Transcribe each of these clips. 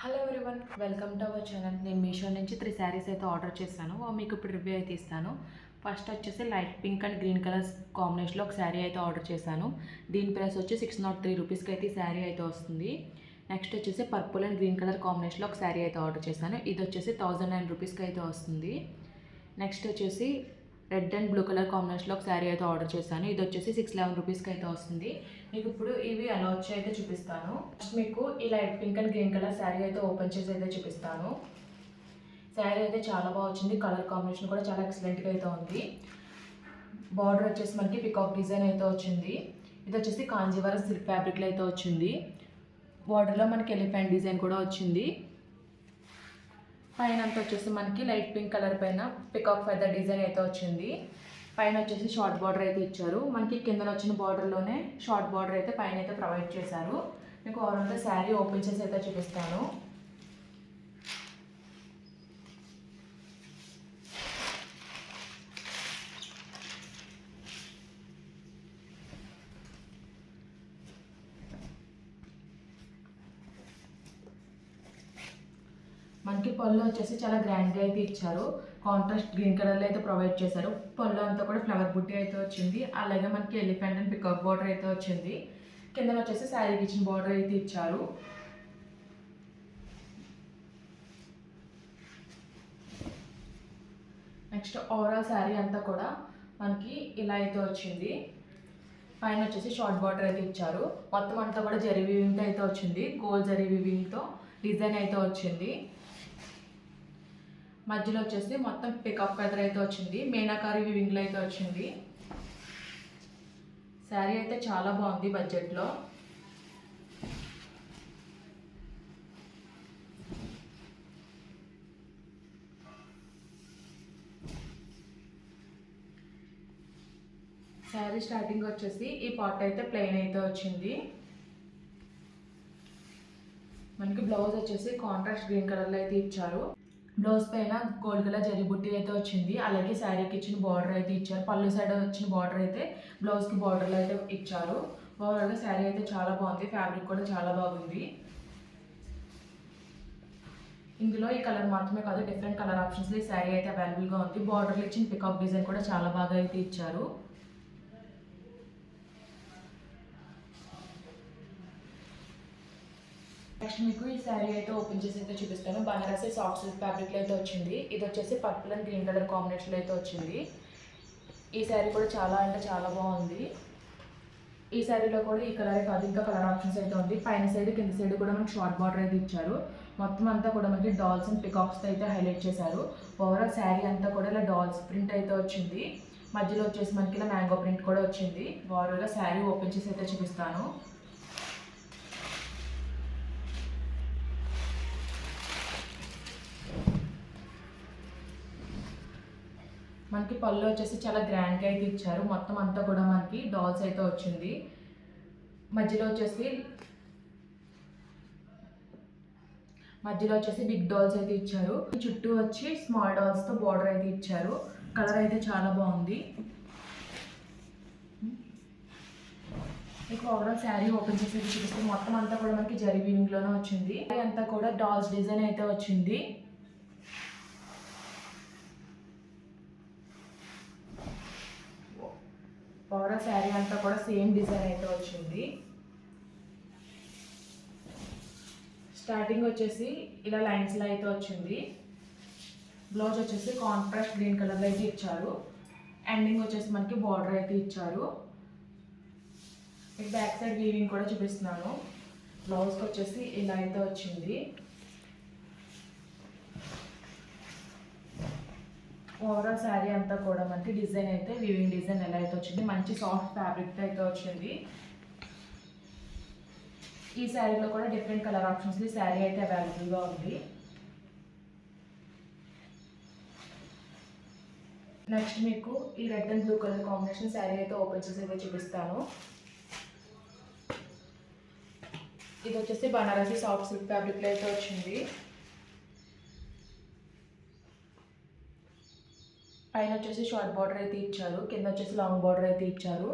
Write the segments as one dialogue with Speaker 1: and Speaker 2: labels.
Speaker 1: Hello everyone, welcome to our channel. నేను మీషో నుంచి 3 శారీస్ అయితే ఆర్డర్ చేశాను. మీకు ఇప్పుడు రివ్యూ అయితే ఇస్తాను. ఫస్ట్ వచ్చేసి light pink and green colours కాంబినేషన్లో ఒక శారీ అయితే ఆర్డర్ చేశాను. దీని ప్రైస్ వచ్చి 603 రూపీస్కి అయితే ఈ శారీ అయితే వస్తుంది. నెక్స్ట్ వచ్చేసి పర్పుల్ అండ్ గ్రీన్ కలర్ కాంబినేషన్లో ఒక శారీ అయితే ఆర్డర్ చేశాను. ఇది వచ్చేసి 1009 రూపీస్కి అయితే వస్తుంది. నెక్స్ట్ వచ్చేసి రెడ్ అండ్ బ్లూ కలర్ కాంబినేషన్లో ఒక శారీ అయితే ఆర్డర్ చేశాను. ఇది వచ్చేసి 611 రూపీస్కి అయితే వస్తుంది. మీకు ఇప్పుడు ఇవి ఎలా వచ్చి అయితే చూపిస్తాను. ఫస్ట్ మీకు ఈ light pink and green colour sari అయితే ఓపెన్ చేసి అయితే చూపిస్తాను. శారీ అయితే చాలా బాగా వచ్చింది. కలర్ కాంబినేషన్ కూడా చాలా ఎక్సలెంట్గా అయితే ఉంది. బార్డర్ వచ్చేసి మనకి పికాక్ డిజైన్ అయితే వచ్చింది. ఇది వచ్చేసి కాంజీవరం సిల్క్ ఫ్యాబ్రిక్లో అయితే వచ్చింది. బార్డర్లో మనకి ఎలిఫెంట్ డిజైన్ కూడా వచ్చింది. పైన అంతా వచ్చేసి మనకి లైట్ పింక్ కలర్ పైన పికాక్ ఫెదర్ డిజైన్ అయితే వచ్చింది. పైన వచ్చేసి షార్ట్ బార్డర్ అయితే ఇచ్చారు. మనకి కింద వచ్చిన బార్డర్లోనే షార్ట్ బార్డర్ అయితే పైన అయితే ప్రొవైడ్ చేశారు. మీకు ఓవరాల్గా శారీ ఓపెన్ చేసి అయితే చూపిస్తాను. మనకి పళ్ళు వచ్చేసి చాలా గ్రాండ్గా అయితే ఇచ్చారు. కాంట్రాస్ట్ గ్రీన్ కలర్లో అయితే ప్రొవైడ్ చేశారు. పళ్ళు అంతా కూడా ఫ్లవర్ బుట్టి అయితే వచ్చింది. అలాగే మనకి ఎలిఫెంట్ అండ్ పికాక్ బార్డర్ అయితే వచ్చింది. కింద వచ్చేసి శారీకి ఇచ్చిన బార్డర్ అయితే ఇచ్చారు. నెక్స్ట్ ఓవరాల్ శారీ అంతా కూడా మనకి ఇలా అయితే వచ్చింది. పైన వచ్చేసి షార్ట్ బార్డర్ అయితే ఇచ్చారు. మొత్తం అంతా కూడా జరీ వీవింగ్తో అయితే వచ్చింది. గోల్డ్ జరీ వీవింగ్తో డిజైన్ అయితే వచ్చింది. మధ్యలో వచ్చేసి మొత్తం పికాక్ ఫెదర్ అయితే వచ్చింది. మీనాకారి వివింగ్లో అయితే వచ్చింది. శారీ అయితే చాలా బాగుంది బడ్జెట్లో. శారీ స్టార్టింగ్ వచ్చేసి ఈ పార్ట్ అయితే ప్లెయిన్ అయితే వచ్చింది. మనకి బ్లౌజ్ వచ్చేసి కాంట్రాస్ట్ గ్రీన్ కలర్లో అయితే ఇచ్చారు. బ్లౌజ్ పైన గోల్డ్ కలర్ జరీ బుట్టి అయితే వచ్చింది. అలాగే శారీకి ఇచ్చిన బార్డర్ అయితే ఇచ్చారు. పళ్ళు సైడ్ వచ్చిన బార్డర్ అయితే బ్లౌజ్కి బార్డర్లో అయితే ఇచ్చారు. ఓవరాల్గా శారీ అయితే చాలా బాగుంది. ఫ్యాబ్రిక్ కూడా చాలా బాగుంది. ఇందులో ఈ కలర్ మాత్రమే కాదు, డిఫరెంట్ కలర్ ఆప్షన్స్లో ఈ శారీ అయితే అవైలబుల్గా ఉంది. బార్డర్లో ఇచ్చిన పికాక్ డిజైన్ కూడా చాలా బాగా అయితే ఇచ్చారు. నెక్స్ట్ మీకు ఈ శారీ అయితే ఓపెన్ చేసి అయితే చూపిస్తాను. బనారసి సాఫ్ట్ సిల్క్ ఫ్యాబ్రిక్లో అయితే వచ్చింది. ఇది వచ్చేసి పర్పుల్ అండ్ గ్రీన్ కలర్ కాంబినేషన్లో అయితే వచ్చింది. ఈ శారీ కూడా చాలా అంటే చాలా బాగుంది. ఈ శారీలో కూడా ఈ కలరే కాదు, ఇంకా కలర్ ఆప్షన్స్ అయితే ఉంది. పైన సైడ్ కింద సైడ్ కూడా మనకి షార్ట్ బార్డర్ అయితే ఇచ్చారు. మొత్తం అంతా కూడా మనకి డాల్స్ అండ్ పికాక్స్తో అయితే హైలైట్ చేశారు. ఓవరాల్ శారీ అంతా కూడా ఇలా డాల్స్ ప్రింట్ అయితే వచ్చింది. మధ్యలో వచ్చేసి మనకి ఇలా మ్యాంగో ప్రింట్ కూడా వచ్చింది. ఓవరాల్గా శారీ ఓపెన్ చేసి అయితే చూపిస్తాను. మనకి పళ్ళు వచ్చేసి చాలా గ్రాండ్గా అయితే ఇచ్చారు. మొత్తం అంతా కూడా మనకి డాల్స్ అయితే వచ్చింది. మధ్యలో వచ్చేసి బిగ్ డాల్స్ అయితే ఇచ్చారు. చుట్టూ వచ్చి స్మాల్ డాల్స్తో బార్డర్ అయితే ఇచ్చారు. కలర్ అయితే చాలా బాగుంది. మీకు ఓవరాల్ శారీ ఓపెన్ చేసి చూపిస్తే మొత్తం అంతా కూడా మనకి జరీ వీవింగ్లోనే వచ్చింది. అంతా కూడా డాల్స్ డిజైన్ అయితే వచ్చింది. ఓవరాల్ శారీ అంతా కూడా సేమ్ డిజైన్ అయితే వచ్చింది. స్టార్టింగ్ వచ్చేసి ఇలా లైన్స్లో అయితే వచ్చింది. బ్లౌజ్ వచ్చేసి కాంట్రాస్ట్ గ్రీన్ కలర్లో అయితే ఇచ్చారు. ఎండింగ్ వచ్చేసి మనకి బార్డర్ అయితే ఇచ్చారు. బ్యాక్ సైడ్ వీవింగ్ కూడా చూపిస్తున్నాను. బ్లౌజ్కి వచ్చేసి ఇలా అయితే వచ్చింది. ఓవరాల్ శారీ అంతా కూడా మనకి డిజైన్ అయితే వీవింగ్ డిజైన్ ఎలా అయితే వచ్చింది. మంచి సాఫ్ట్ ఫ్యాబ్రిక్ అయితే వచ్చింది. ఈ శారీలో కూడా డిఫరెంట్ కలర్ ఆప్షన్స్ ఈ శారీ అయితే అవైలబుల్గా ఉంది. నెక్స్ట్ మీకు ఈ red and blue colour combination sari అయితే ఓపెన్ చేసి అయితే చూపిస్తాను. ఇది వచ్చేసి బనారసి సాఫ్ట్ సిల్క్ ఫ్యాబ్రిక్లో అయితే వచ్చింది. పైన వచ్చేసి షార్ట్ బార్డర్ అయితే ఇచ్చారు. కింద వచ్చేసి లాంగ్ బార్డర్ అయితే ఇచ్చారు.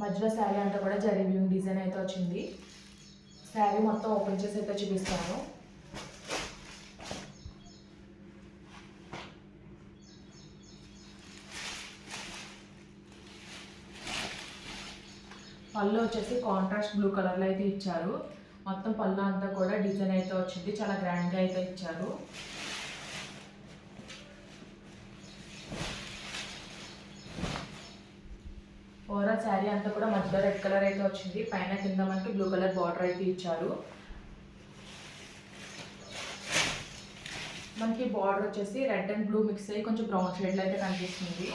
Speaker 1: మధ్యలో శారీ అంతా కూడా జరీ వీవింగ్ డిజైన్ అయితే వచ్చింది. శారీ మొత్తం ఓపెన్ చేసి అయితే చూపిస్తాను. పళ్ళు వచ్చేసి కాంట్రాస్ట్ బ్లూ కలర్లో అయితే ఇచ్చారు. మొత్తం పళ్ళు అంతా కూడా డిజైన్ అయితే వచ్చింది, చాలా గ్రాండ్గా అయితే ఇచ్చారు. ఓవరాల్ శారీ అంతా కూడా మధ్యలో రెడ్ కలర్ అయితే వచ్చింది, పైన కింద మనకి బ్లూ కలర్ బార్డర్ అయితే ఇచ్చారు. మనకి బార్డర్ వచ్చేసి రెడ్ అండ్ బ్లూ మిక్స్ అయ్యి కొంచెం బ్రౌన్ షేడ్లో అయితే కనిపిస్తుంది.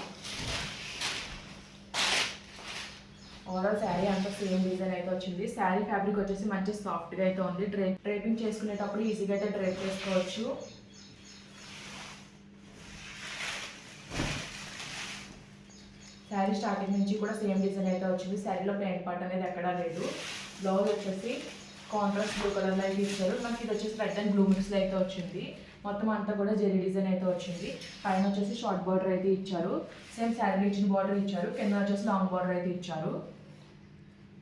Speaker 1: ఓవరాల్ శారీ అంతా సేమ్ డిజైన్ అయితే వచ్చింది. శారీ ఫ్యాబ్రిక్ వచ్చేసి మంచి సాఫ్ట్గా అయితే ఉంది. డ్రైపింగ్ చేసుకునేటప్పుడు ఈజీగా అయితే డ్రైప్ చేసుకోవచ్చు. శారీ స్టార్టింగ్ నుంచి కూడా సేమ్ డిజైన్ అయితే వచ్చింది. శారీలో ప్లెయిన్ పార్ట్ అనేది ఎక్కడా లేదు. బ్లౌజ్ వచ్చేసి కాంట్రాస్ట్ బ్లూ కలర్లో అయితే ఇచ్చారు. మనకి ఇది వచ్చేసి రెడ్ అండ్ బ్లూ మిక్స్లో అయితే వచ్చింది. మొత్తం అంతా కూడా జెరీ డిజైన్ అయితే వచ్చింది. పైన వచ్చేసి షార్ట్ బార్డర్ అయితే ఇచ్చారు. సేమ్ శారీలో ఇచ్చిన బార్డర్ ఇచ్చారు, కింద వచ్చేసి లాంగ్ బార్డర్ అయితే ఇచ్చారు.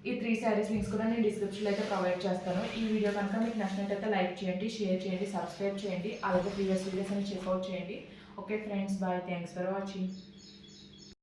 Speaker 1: ఈ 3 శారీస్ లింక్స్ కూడా నేను డిస్క్రిప్షన్లో అయితే ప్రొవైడ్ చేస్తాను. ఈ వీడియో కనుక మీకు నచ్చినట్టయితే లైక్ చేయండి, షేర్ చేయండి, సబ్స్క్రైబ్ చేయండి, అలాగే ప్రీవియస్ వీడియోస్ అని చెక్అవుట్ చేయండి. Okay friends, bye, thanks for watching.